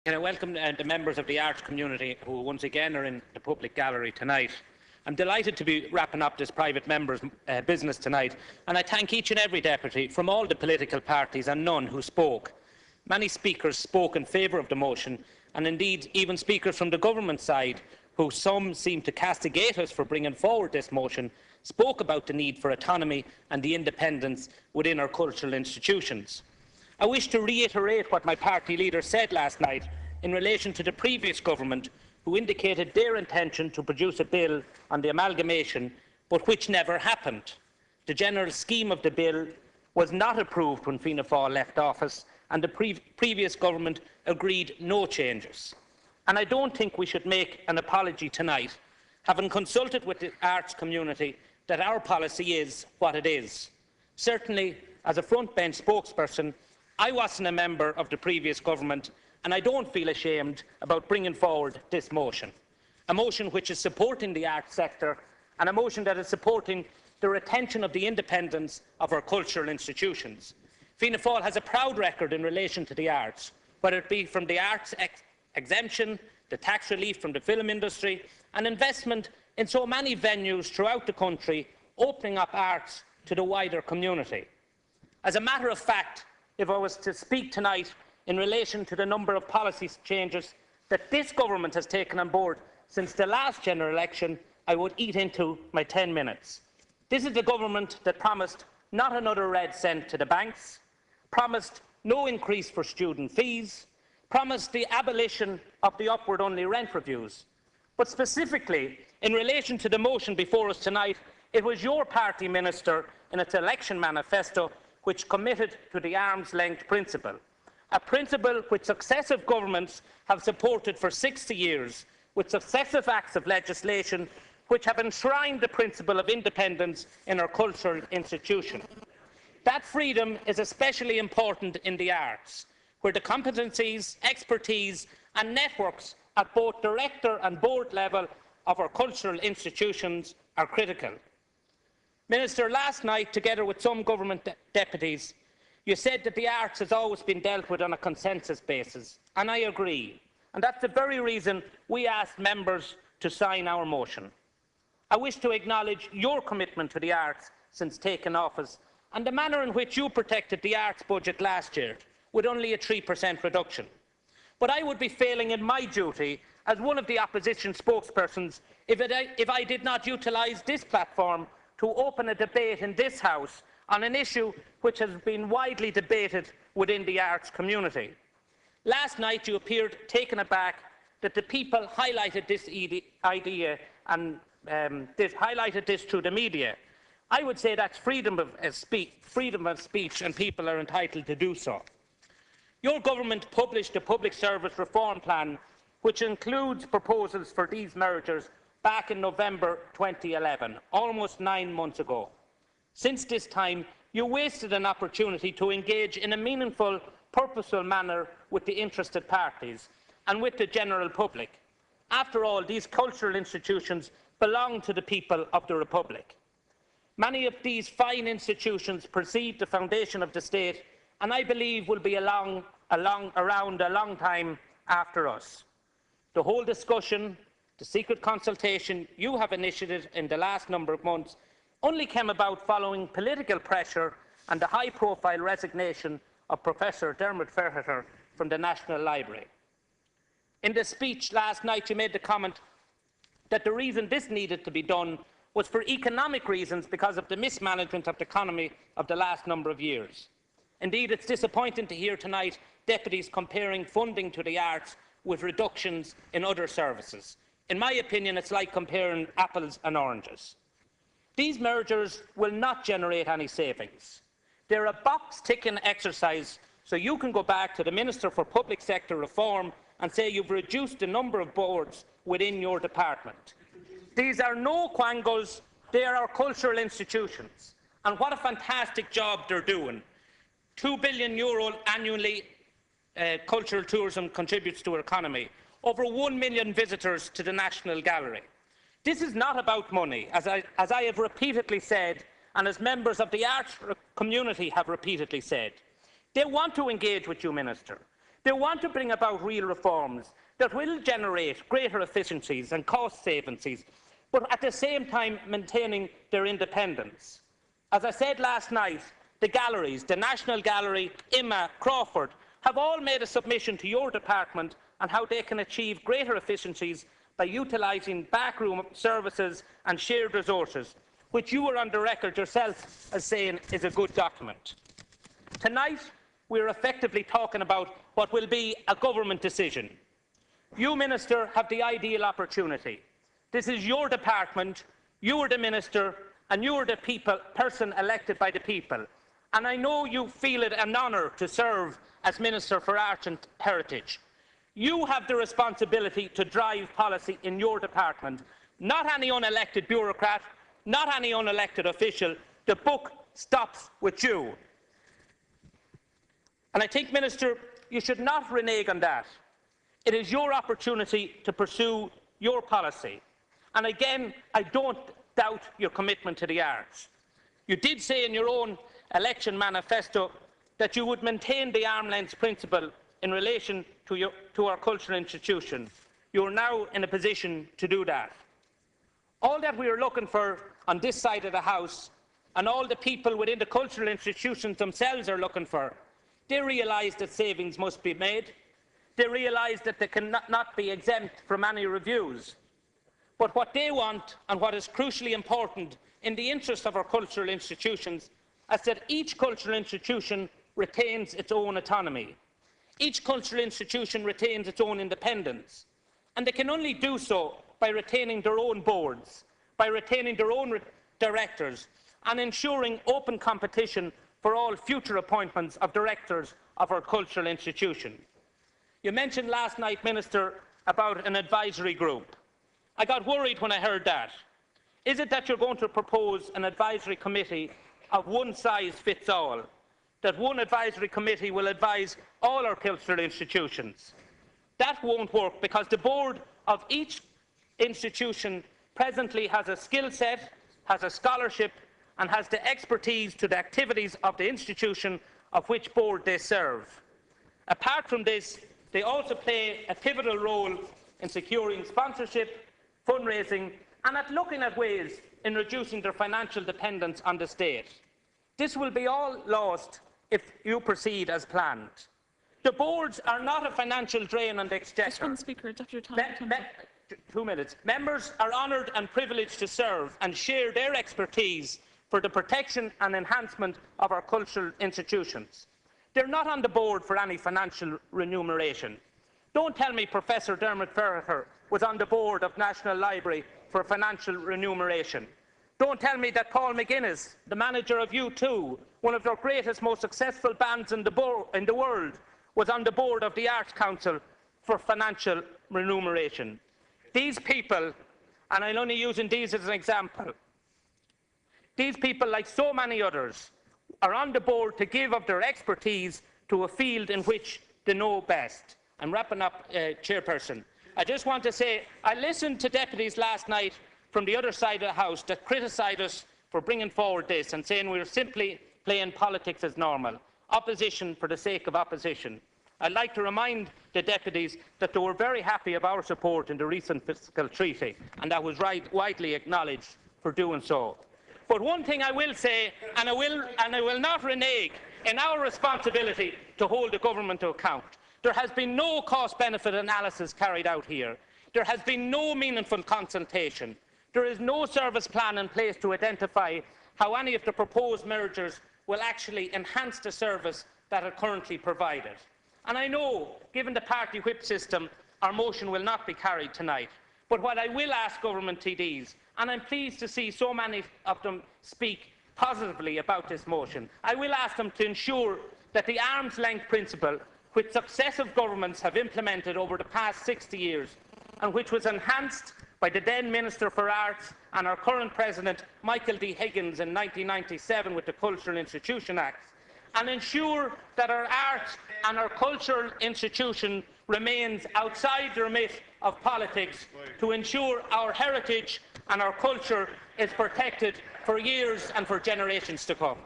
Can I welcome the members of the arts community who once again are in the public gallery tonight. I'm delighted to be wrapping up this private member's business tonight, and I thank each and every deputy from all the political parties and none who spoke. Many speakers spoke in favour of the motion, and indeed even speakers from the government side, who some seem to castigate us for bringing forward this motion, spoke about the need for autonomy and the independence within our cultural institutions. I wish to reiterate what my party leader said last night in relation to the previous government, who indicated their intention to produce a bill on the amalgamation, but which never happened. The general scheme of the bill was not approved when Fianna Fáil left office, and the previous government agreed no changes. And I don't think we should make an apology tonight, having consulted with the arts community, that our policy is what it is. Certainly, as a front-bench spokesperson, I wasn't a member of the previous government, and I don't feel ashamed about bringing forward this motion, a motion which is supporting the arts sector and a motion that is supporting the retention of the independence of our cultural institutions. Fianna Fáil has a proud record in relation to the arts, whether it be from the arts exemption, the tax relief from the film industry, and investment in so many venues throughout the country, opening up arts to the wider community. As a matter of fact, if I was to speak tonight in relation to the number of policy changes that this government has taken on board since the last general election, I would eat into my 10 minutes. This is the government that promised not another red cent to the banks, promised no increase for student fees, promised the abolition of the upward-only rent reviews. But specifically, in relation to the motion before us tonight, it was your party minister in its election manifesto which committed to the arm's-length principle, a principle which successive governments have supported for 60 years, with successive acts of legislation which have enshrined the principle of independence in our cultural institution. That freedom is especially important in the arts, where the competencies, expertise and networks at both director and board level of our cultural institutions are critical. Minister, last night, together with some government deputies, you said that the arts has always been dealt with on a consensus basis, and I agree. And that's the very reason we asked members to sign our motion. I wish to acknowledge your commitment to the arts since taking office, and the manner in which you protected the arts budget last year, with only a 3% reduction. But I would be failing in my duty as one of the opposition spokespersons if I did not utilise this platform to open a debate in this House on an issue which has been widely debated within the arts community. Last night you appeared taken aback that the people highlighted this idea and highlighted this through the media. I would say that's freedom of speech, and people are entitled to do so. Your government published a public service reform plan which includes proposals for these mergers back in November 2011, almost 9 months ago. Since this time, you wasted an opportunity to engage in a meaningful, purposeful manner with the interested parties and with the general public. After all, these cultural institutions belong to the people of the Republic. Many of these fine institutions precede the foundation of the state, and I believe will be around a long time after us. The whole discussion, the secret consultation you have initiated in the last number of months only came about following political pressure and the high-profile resignation of Professor Dermot Ferriter from the National Library. In the speech last night, you made the comment that the reason this needed to be done was for economic reasons because of the mismanagement of the economy of the last number of years. Indeed, it's disappointing to hear tonight deputies comparing funding to the arts with reductions in other services. In my opinion, it's like comparing apples and oranges. These mergers will not generate any savings. They're a box-ticking exercise, so you can go back to the Minister for Public Sector Reform and say you've reduced the number of boards within your department. These are no quangos, they are our cultural institutions. And what a fantastic job they're doing. €2 billion annually cultural tourism contributes to our economy. Over 1 million visitors to the National Gallery. This is not about money, as I have repeatedly said, and as members of the arts community have repeatedly said. They want to engage with you, Minister. They want to bring about real reforms that will generate greater efficiencies and cost savings, but at the same time maintaining their independence. As I said last night, the galleries, the National Gallery, IMA, Crawford, have all made a submission to your department on how they can achieve greater efficiencies by utilising backroom services and shared resources, which you were on the record yourself as saying is a good document. Tonight, we are effectively talking about what will be a government decision. You, Minister, have the ideal opportunity. This is your department, you are the Minister, and you are the person elected by the people. And I know you feel it an honour to serve as Minister for Arts and Heritage. You have the responsibility to drive policy in your department, not any unelected bureaucrat, not any unelected official. The buck stops with you. And I think, Minister, you should not renege on that. It is your opportunity to pursue your policy. And again, I don't doubt your commitment to the arts. You did say in your own election manifesto that you would maintain the arm's-length principle in relation to our cultural institution. You are now in a position to do that. All that we are looking for on this side of the House, and all the people within the cultural institutions themselves are looking for, they realise that savings must be made. They realise that they cannot be exempt from any reviews. But what they want, and what is crucially important in the interest of our cultural institutions, is that each cultural institution retains its own autonomy. Each cultural institution retains its own independence. And they can only do so by retaining their own boards, by retaining their own directors, and ensuring open competition for all future appointments of directors of our cultural institution. You mentioned last night, Minister, about an advisory group. I got worried when I heard that. Is it that you're going to propose an advisory committee of one size fits all? That one advisory committee will advise all our cultural institutions? That won't work, because the board of each institution presently has a skill set, has a scholarship, and has the expertise to the activities of the institution of which board they serve. Apart from this, they also play a pivotal role in securing sponsorship, fundraising, and at looking at ways in reducing their financial dependence on the state. This will be all lost if you proceed as planned. The boards are not a financial drain on the exchequer. Just one speaker, Deputy Tom. 2 minutes. Members are honoured and privileged to serve and share their expertise for the protection and enhancement of our cultural institutions. They're not on the board for any financial remuneration. Don't tell me Professor Dermot Ferracher was on the board of National Library for financial remuneration. Don't tell me that Paul McGuinness, the manager of U2, one of their greatest, most successful bands in the world, was on the board of the Arts Council for financial remuneration. These people, and I'm only using these as an example, these people, like so many others, are on the board to give of their expertise to a field in which they know best. I'm wrapping up, Chairperson. I just want to say, I listened to deputies last night from the other side of the House that criticised us for bringing forward this and saying we were simply playing politics as normal, opposition for the sake of opposition. I'd like to remind the deputies that they were very happy of our support in the recent fiscal treaty, and that was widely acknowledged for doing so. But one thing I will say, and I will not renege in our responsibility to hold the government to account. There has been no cost-benefit analysis carried out here. There has been no meaningful consultation. There is no service plan in place to identify how any of the proposed mergers will actually enhance the service that are currently provided. And I know, given the party whip system, our motion will not be carried tonight. But what I will ask government TDs, and I'm pleased to see so many of them speak positively about this motion, I will ask them to ensure that the arm's-length principle, which successive governments have implemented over the past 60 years, and which was enhanced by the then Minister for Arts and our current President, Michael D. Higgins, in 1997 with the Cultural Institution Act, and ensure that our art and our cultural institution remains outside the remit of politics, to ensure our heritage and our culture is protected for years and for generations to come.